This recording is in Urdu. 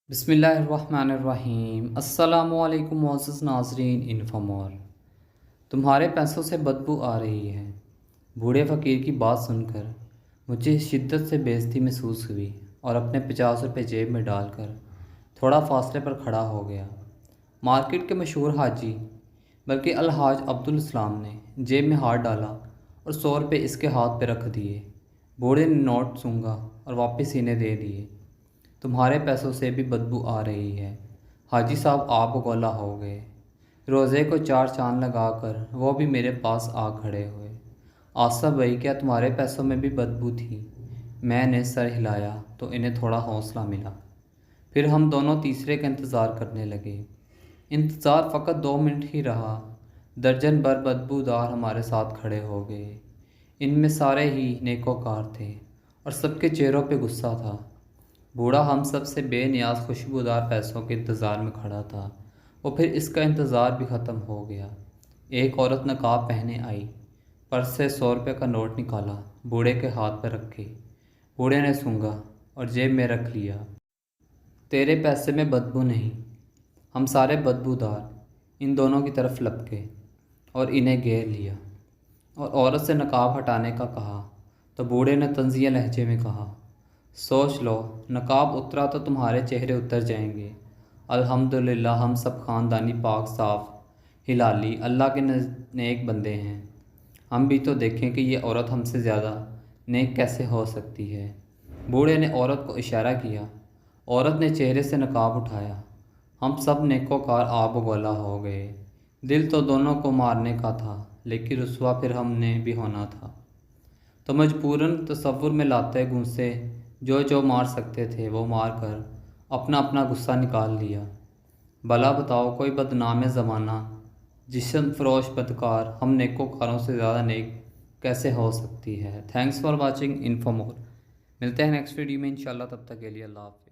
بسم اللہ الرحمن الرحیم۔ السلام علیکم معزز ناظرین۔ انفامور، تمہارے پیسوں سے بدبو آ رہی ہے۔ بوڑھے فقیر کی بات سن کر مجھے شدت سے بے عزتی محسوس ہوئی اور اپنے 50 روپے جیب میں ڈال کر تھوڑا فاصلے پر کھڑا ہو گیا۔ مارکیٹ کے مشہور حاجی بلکہ الحاج عبدالاسلام نے جیب میں ہاتھ ڈالا اور 100 روپے اس کے ہاتھ پہ رکھ دیے۔ بوڑھے نے نوٹ سونگا اور واپس انہیں دے دیے۔ تمہارے پیسوں سے بھی بدبو آ رہی ہے۔ حاجی صاحب آپ گولا ہو گئے۔ روزے کو 4 چاند لگا کر وہ بھی میرے پاس آ کھڑے ہوئے۔ آصف بھائی، کیا تمہارے پیسوں میں بھی بدبو تھی؟ میں نے سر ہلایا تو انہیں تھوڑا حوصلہ ملا۔ پھر ہم دونوں تیسرے کا انتظار کرنے لگے۔ انتظار فقط 2 منٹ ہی رہا۔ درجن بھر بدبودار ہمارے ساتھ کھڑے ہو گئے۔ ان میں سارے ہی نیکوکار تھے اور سب کے چہروں پہ غصہ تھا۔ بوڑھا ہم سب سے بے نیاز خوشبودار پیسوں کے انتظار میں کھڑا تھا، اور پھر اس کا انتظار بھی ختم ہو گیا۔ ایک عورت نقاب پہنے آئی، پرس سے 100 روپے کا نوٹ نکالا، بوڑھے کے ہاتھ پر رکھے۔ بوڑھے نے سونگا اور جیب میں رکھ لیا۔ تیرے پیسے میں بدبو نہیں۔ ہم سارے بدبودار ان دونوں کی طرف لپکے اور انہیں گھیر لیا، اور عورت سے نقاب ہٹانے کا کہا تو بوڑھے نے طنزیہ لہجے میں کہا، سوچ لو، نقاب اترا تو تمہارے چہرے اتر جائیں گے۔ الحمدللہ ہم سب خاندانی پاک صاف ہلالی اللہ کے نیک بندے ہیں۔ ہم بھی تو دیکھیں کہ یہ عورت ہم سے زیادہ نیک کیسے ہو سکتی ہے۔ بوڑھے نے عورت کو اشارہ کیا۔ عورت نے چہرے سے نقاب اٹھایا۔ ہم سب نیکوکار آب گولا ہو گئے۔ دل تو دونوں کو مارنے کا تھا، لیکن رسوا پھر ہم نے بھی ہونا تھا، تو مجبوراً تصور میں لاتے گھونسے جو مار سکتے تھے وہ مار کر اپنا اپنا غصہ نکال لیا۔ بھلا بتاؤ، کوئی بدنام زمانہ، جسم فروش بدکار ہم نیکوکاروں سے زیادہ نیک کیسے ہو سکتی ہے؟ Thanks for watching Infomore. ملتے ہیں نیکسٹ ویڈیو میں انشاءاللہ، تب تک کے لیے اللہ حافظ۔